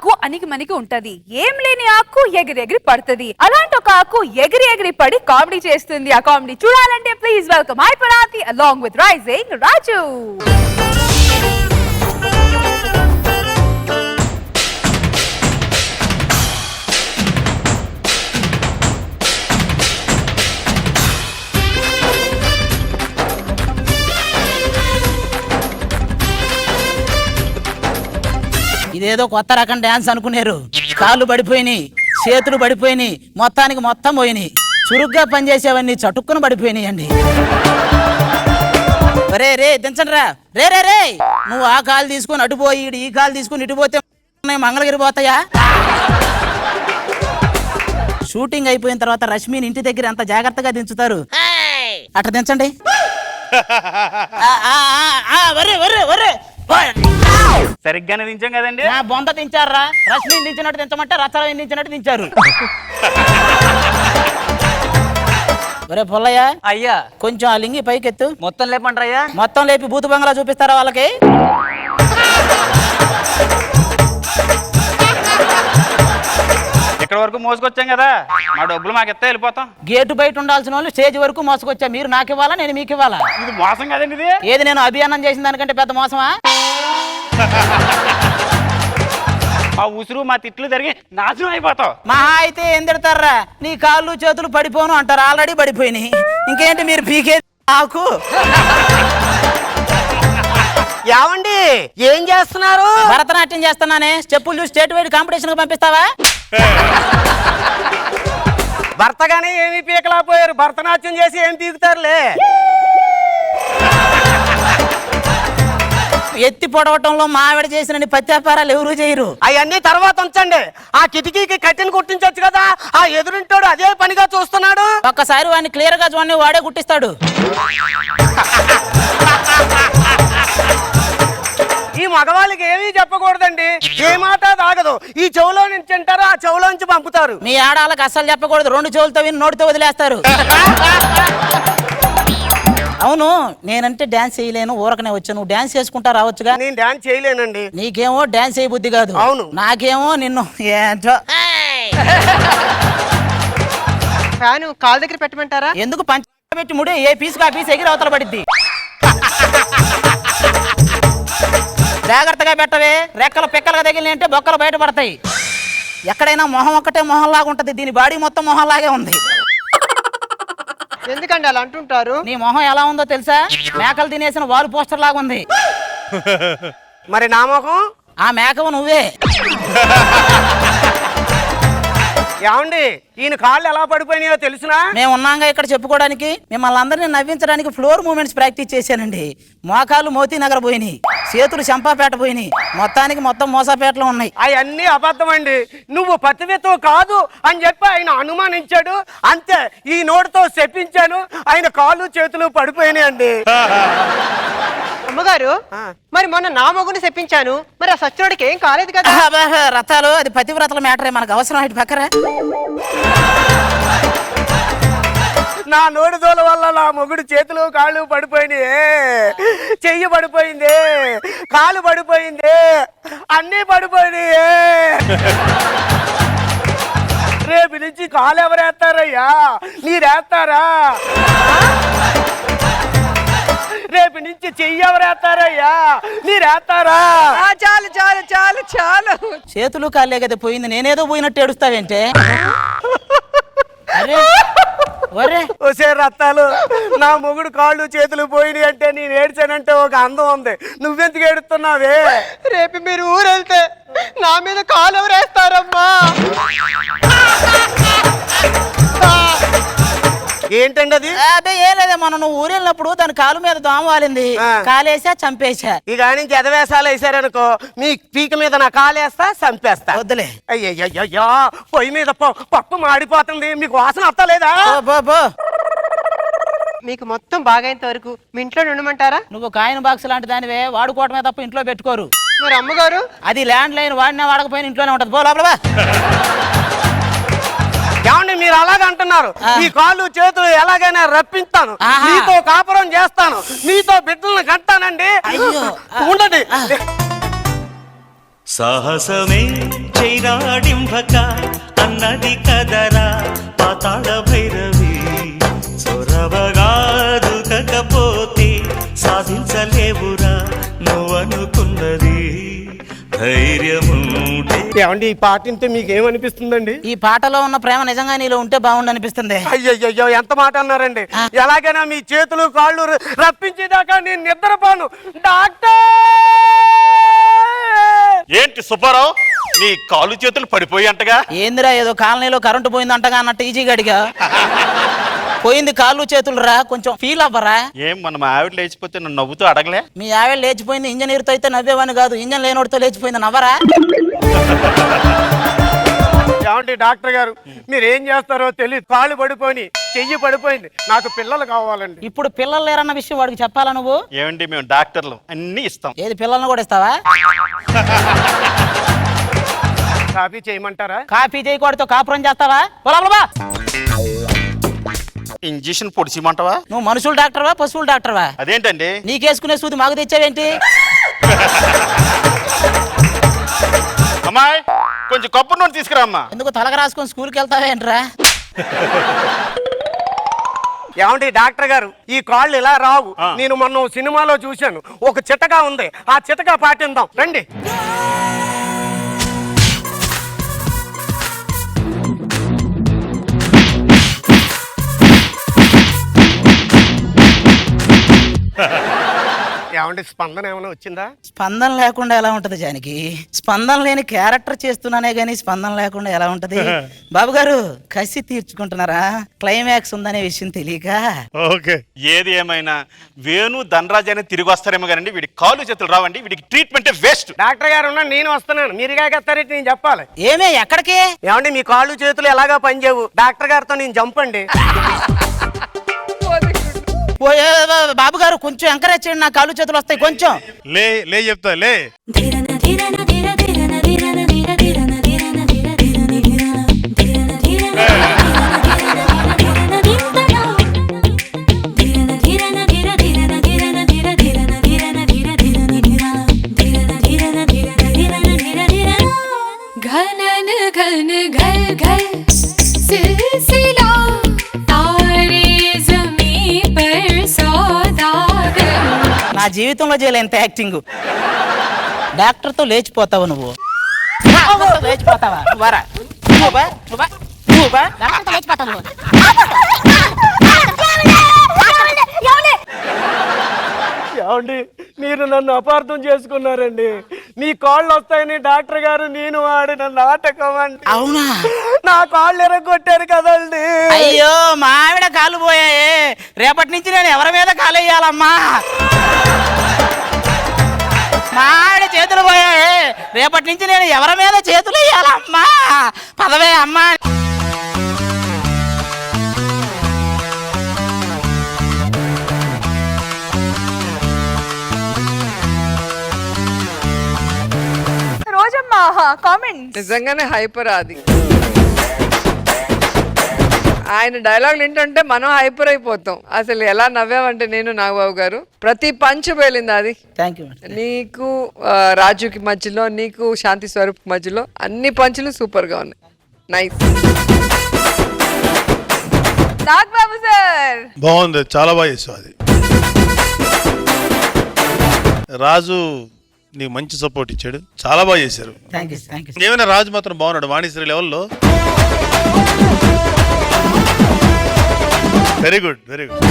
ఆకు అనికి మనకి ఉంటది, ఏం లేని ఆకు ఎగిరి ఎగిరి పడుతుంది. అలాంటి ఒక ఆకు ఎగిరి ఎగిరి పడి కామెడీ చేస్తుంది. ఆ కామెడీ చూడాలంటే ప్లీజ్ వెల్కమ్ హై పరాతి అలాంగ్ విత్ రైజింగ్ రాజు. ఇదేదో కొత్త రకం డాన్స్ అనుకున్నారు. కాళ్ళు పడిపోయినాయి, చేతులు పడిపోయినాయి, మొత్తానికి మొత్తం పోయినాయి. చురుగ్గా పనిచేసేవన్నీ చటుక్కున పడిపోయినాయి అండి. రే రే దించండి రా. రే రే రే నువ్వు ఆ కాలు తీసుకుని అటుపోయి ఈ కాలు తీసుకుని ఇటుపోతే మంగళగిరి పోతాయా? షూటింగ్ అయిపోయిన తర్వాత రష్మిని ఇంటి దగ్గర ఎంత జాగ్రత్తగా దించుతారు, అట్లా దించండి. సరిగ్గానే దించాం కదండి. నా బొంద దించారా? రష్మిని దించినట్టు దించమంటే రచన దించినట్టు దించారు. ఒరే పుల్లయ్య, అయ్యా కొంచెం ఆ లింగి పైకెత్తు. మొత్తం లేపంటారయ్యా? మొత్తం లేపి బూతు బంగ్లా చూపిస్తారా వాళ్ళకి? ఇక్కడ వరకు మోసుకొచ్చాం కదా, మా డబ్బులు మాకు ఇస్తే వెళ్ళిపోతాం. గేటు బయట ఉండాల్సిన వాళ్ళు స్టేజ్ వరకు మోసుకొచ్చా. మీరు నాకు ఇవ్వాలా, నేను మీకు ఇవ్వాలా? ఇది మోసం కదండి. ఇది ఏది నేను అభియానం చేసిన దానికంటే పెద్ద మోసమా? ఆ ఉసురు మా తిట్లు జరిగి నాశనం అయిపోతావు. మహా అయితే ఏం తిడతారా? నీ కాళ్ళు చేతులు పడిపోను అంటారు, ఆల్రెడీ పడిపోయినాయి. ఇంకేంటి మీరు పీకే నాకు? ఏమండి ఏం చేస్తున్నారు? భరతనాట్యం చేస్తున్నానే. స్టెప్పులు చూసి స్టేట్ వైడ్ కాంపిటీషన్ పంపిస్తావా? భర్తగానే ఏమి పీకలేకపోయారు, భరతనాట్యం చేసి ఏం పీకుతారులే. ఎత్తి పొడవటంలో మావిడ చేసిన పత్యాపారాలు ఎవరు చేయరు. అవన్నీ తర్వాత ఉంచండి. ఆ కిటికీకి కట్టిన కుట్టించవచ్చు కదా. ఆ ఎదురింటోడు అదే పనిగా చూస్తున్నాడు. ఒక్కసారి వాడిని క్లియర్ గా చూడండి, వాడే గుట్టిస్తాడు. ఈ మగవాళ్ళకి ఏమీ చెప్పకూడదండి, ఏ మాట తాగదు. ఈ చెవులో నుంచి అంటారు, ఆ చెవులో నుంచి పంపుతారు. మీ ఆడాలకు అస్సలు చెప్పకూడదు, రెండు చెవులతో విని నోటితో వదిలేస్తారు. అవును, నేనంటే డాన్స్ చేయలేను, ఊరకనే వచ్చాను. నువ్వు డాన్స్ చేసుకుంటా రావచ్చుగా. నేను డాన్స్ చేయలేనండి. నీకేమో డాన్స్ చేయ బుద్ధి కాదు. అవును, నాకేమో నిన్ను ఏంటో. ఫ్యాను కాలు దగ్గర పెట్టమంటారా? ఎందుకు పంచ పెట్టి ముడి ఏ పీసుకు ఆ పీసు ఎగిరి అవతల పడిద్ది. జాగ్రత్తగా పెట్టవే, రెక్కలు పిక్కలుగా తగిలి అంటే బొక్కలు బయటపడతాయి. ఎక్కడైనా మొహం ఒక్కటే మొహం లాగా ఉంటది, దీని బాడీ మొత్తం మొహం లాగే ఉంది. ఎందుకండి అలా అంటుంటారు? నీ మొహం ఎలా ఉందో తెలుసా? మేకలు తినేసిన వాల్ పోస్టర్ లాగా ఉంది. మరి నా మొహం? ఆ మేకవు నువ్వే. ఏమండి ఈయన కాళ్ళు ఎలా పడిపోయినాయో తెలుసునా? మేము ఉన్నాగా ఇక్కడ చెప్పుకోవడానికి. మిమ్మల్ని అందరినీ నవ్వించడానికి ఫ్లోర్ మూమెంట్స్ ప్రాక్టీస్ చేశానండి. మోకాలు మోతీ నగర్ పోయినాయి, చేతులు చంపాపేట పోయినాయి, మొత్తానికి మొత్తం మోసాపేటలో ఉన్నాయి. అవన్నీ అబద్ధం అండి. నువ్వు పతివ్రతో కాదు అని చెప్పి ఆయన అనుమానించాడు, అంతే. ఈ నోటితో చెప్పించాను, ఆయన కాళ్ళు చేతులు పడిపోయినాయండి. అమ్మగారు, మరి మొన్న నా మొగుని చెప్పించాను, మరి ఆ సచ్చినోడికి ఏం కాలేదు కదా? రథాలు అది పతివ్రతల మ్యాటరే, మనకు అవసరం ఇటు పక్కరా. నా నోటిదోల వల్ల నా మొగుడు చేతులు కాళ్ళు పడిపోయినాయి, చెయ్యి పడిపోయింది, కాలు పడిపోయింది, అన్నీ పడిపోయినాయి. రేపు నుంచి కాలు ఎవరేస్తారయ్యా? మీరేస్తారా? రేపు నుంచి చెయ్యి ఎవరేస్తారయ్యా? మీరేస్తారా? చాలు చాలు చాలు చాలు. చేతులు కాళ్ళే కదా పోయింది, నేనేదో పోయినట్టు ఏడుస్తావేంటే? ఒసే రత్తాలు, నా మొగుడు కాళ్ళు చేతులు పోయినాయి అంటే నేను ఏడ్చానంటే ఒక అందం ఉంది. నువ్వెందుకు ఏడుస్తున్నావే? రేపు మీరు ఊరెళ్తే నా మీద కాలు ఎవరేస్తారమ్మా? ఏంటండి అది? అదే ఏం లేదే, మనం నువ్వు ఊరు వెళ్ళినప్పుడు దాని కాలు మీద దోమ వాలింది, కాలేసా చంపేసా. ఇక నుంచి ఎదవేసాలు వేసారనుకో, మీ పీక మీద నా కాలేస్తా, చంపేస్తా. వద్దులే. అయ్యయ్యో, పొయ్యి మీద పప్పు మాడిపోతుంది, మీకు వాసన వస్తలేదా? మీకు మొత్తం బాగైనంత వరకు మీ ఇంట్లో ఉండమంటారా? నువ్వు కాయిన్ బాక్స్ లాంటి దానివే, వాడుకోవటమే తప్ప ఇంట్లో పెట్టుకోరు. మరి అమ్మగారు? అది ల్యాండ్ లైన్, వాడినా వాడకపోయినా ఇంట్లోనే ఉంటది. పో లోపల. ఏమండి మీరు అలాగ అంటున్నారు? ఈ కాళ్ళు చేతులు ఎలాగైనా రప్పిస్తాను, మీతో కాపురం చేస్తాను, మీతో బిడ్డలను కంటానండి. ఉండండి. సాహసమే చైరాడింబక అన్నది కదరా పాతాళ భైరవి చొరవగా దుకకపోతే సాధించలేవురా నువ్వనుకున్నది ధైర్యముంటే. ఏమండి ఈ పాట వింటే మీకు ఏమనిపిస్తుందండి? ఈ పాటలో ఉన్న ప్రేమ నిజంగా నీలో ఉంటే బాగుండు అనిపిస్తుంది. అయ్యయ్యో ఎంత మాట అన్నారండి. ఎలాగైనా మీ చేతులు కాళ్ళు రప్పించేదాకా నేను నిద్రపోను డాక్టర్. ఏంటి సుబ్బారావు నీ కాళ్ళు చేతులు పడిపోయి అంటగా? ఏందిరా ఏదో కాలనీలో కరెంటు పోయిందంటగా అన్నట్టు ఈజీగా అడిగా. పోయింది కాళ్ళు చేతులు రా, కొంచెం ఫీల్ అవ్వరా. ఏం మన ఆవిడ లేచిపోతే నన్ను నవ్వుతూ అడగలే? మీ ఆవిడ లేచిపోయింది ఇంజనీర్తో అయితే నవ్వేవాని కాదు, ఇంజన్ లేనోడితో లేచిపోయింది నవ్వరా. ఏమండి డాక్టర్ గారు మీరు ఏం చేస్తారో తెలియదు. కాళ్ళు పడిపోయి చెయ్యి పడిపోయింది, నాకు పిల్లలు కావాలండి. ఇప్పుడు పిల్లలు లేరన్న విషయం వాడికి చెప్పాలా నువ్వు? ఏమండి మేము డాక్టర్లు అన్ని ఇస్తాం. ఏది పిల్లల్ని కూడా ఇస్తావా? కాపీ చేయమంటారా? కాఫీ చేయకూడదు కాపురం చేస్తావా? బా ఇంజెక్షన్ పొడిచిమంటావా? నువ్వు మనుషులు డాక్టర్వా పశువులు డాక్టర్వా? అదేంటండి నీకేసుకునే సూది మాకు తెచ్చావేంటి? అమ్మాయి కొంచెం కొబ్బరి నూనె తీసుకురా అమ్మా. ఎందుకు తలక రాసుకొని స్కూల్కి వెళ్తావేంట్రా? ఏమండి డాక్టర్ గారు ఈ కాళ్ళు ఇలా రావు. నేను మొన్న సినిమాలో చూశాను, ఒక చిటకా ఉంది, ఆ చిటకా పాటిందాం రండి. ఏమండి స్పందన ఏమైనా వచ్చిందా? స్పందన లేకుండా ఎలా ఉంటది జానకి? స్పందన లేని క్యారెక్టర్ చేస్తున్నానే గానీ స్పందన లేకుండా ఎలా ఉంటది? బాబు గారు కసి తీర్చుకుంటున్నారా? క్లైమాక్స్ ఉందనే విషయం తెలియక. ఓకే ఏది ఏమైనా వేణు ధనరాజ్ అని తిరిగి వస్తారేమో కానీ వీడి కాళ్ళు చేతులు రావండి. వీడికి ట్రీట్మెంటే వేస్ట్. డాక్టర్ గారు ఉన్నా నేను వస్తున్నాను, మీరు కాకెత్తారేంటి నేను చెప్పాలి. ఏమే ఎక్కడికి? ఏమండి మీ కాళ్ళు చేతులు ఎలాగా పనిచేయవు, డాక్టర్ గారితో నేను చంపండి. బాబు గారు కొంచెం ఎంకరేజ్ చేయండి, నా కాళ్ళు చేతులు వస్తాయి కొంచెం. లే చెప్తా లే. నా జీవితంలో చేయలేంత యాక్టింగ్. డాక్టర్తో లేచిపోతావు నువ్వు. లేచిపోతావా? నువ్వరా డాక్టర్తో లేచిపోతావు నువ్వు. ఏమండి మీరు నన్ను అపార్థం చేసుకున్నారండి. మీ కాళ్ళు వస్తాయని డాక్టర్ గారు నేను ఆడిన నాటకం అండి. అవునా? నా కాళ్ళు ఎరగొట్టారు కదండి. అయ్యో మా ఆవిడ కాలు పోయాయే, రేపటి నుంచి నేను ఎవరి మీద కాలు వేయాలమ్మా? మా ఆవిడ చేతులు పోయాయే, రేపటి నుంచి నేను ఎవరి మీద చేతులు వేయాలమ్మా? పదవే అమ్మా. రోజమ్మా కామెంట్ నిజంగానే హైపర్ అది. ఆయన డైలాగులు ఏంటంటే మనం హైపర్ అయిపోతాం. అసలు ఎలా నవ్వామంటే నేను నాగబాబు గారు ప్రతి పంచ్ పేలింది అది. Thank you. నీకు రాజుకి మధ్యలో, నీకు శాంతి స్వరూప్ మధ్యలో అన్ని పంచులు సూపర్ గా ఉన్నాయి. నైస్. నాగబాబు సార్ బాగుంది, చాలా బాగా చేసావు. అది రాజు నీకు మంచి సపోర్ట్ ఇచ్చాడు, చాలా బాగా చేశారు. Thank you, thank you. ఏమైనా రాజు మాత్రం బాగున్నాడు వాణిశ్రీ లెవెల్లో. Very good, very good.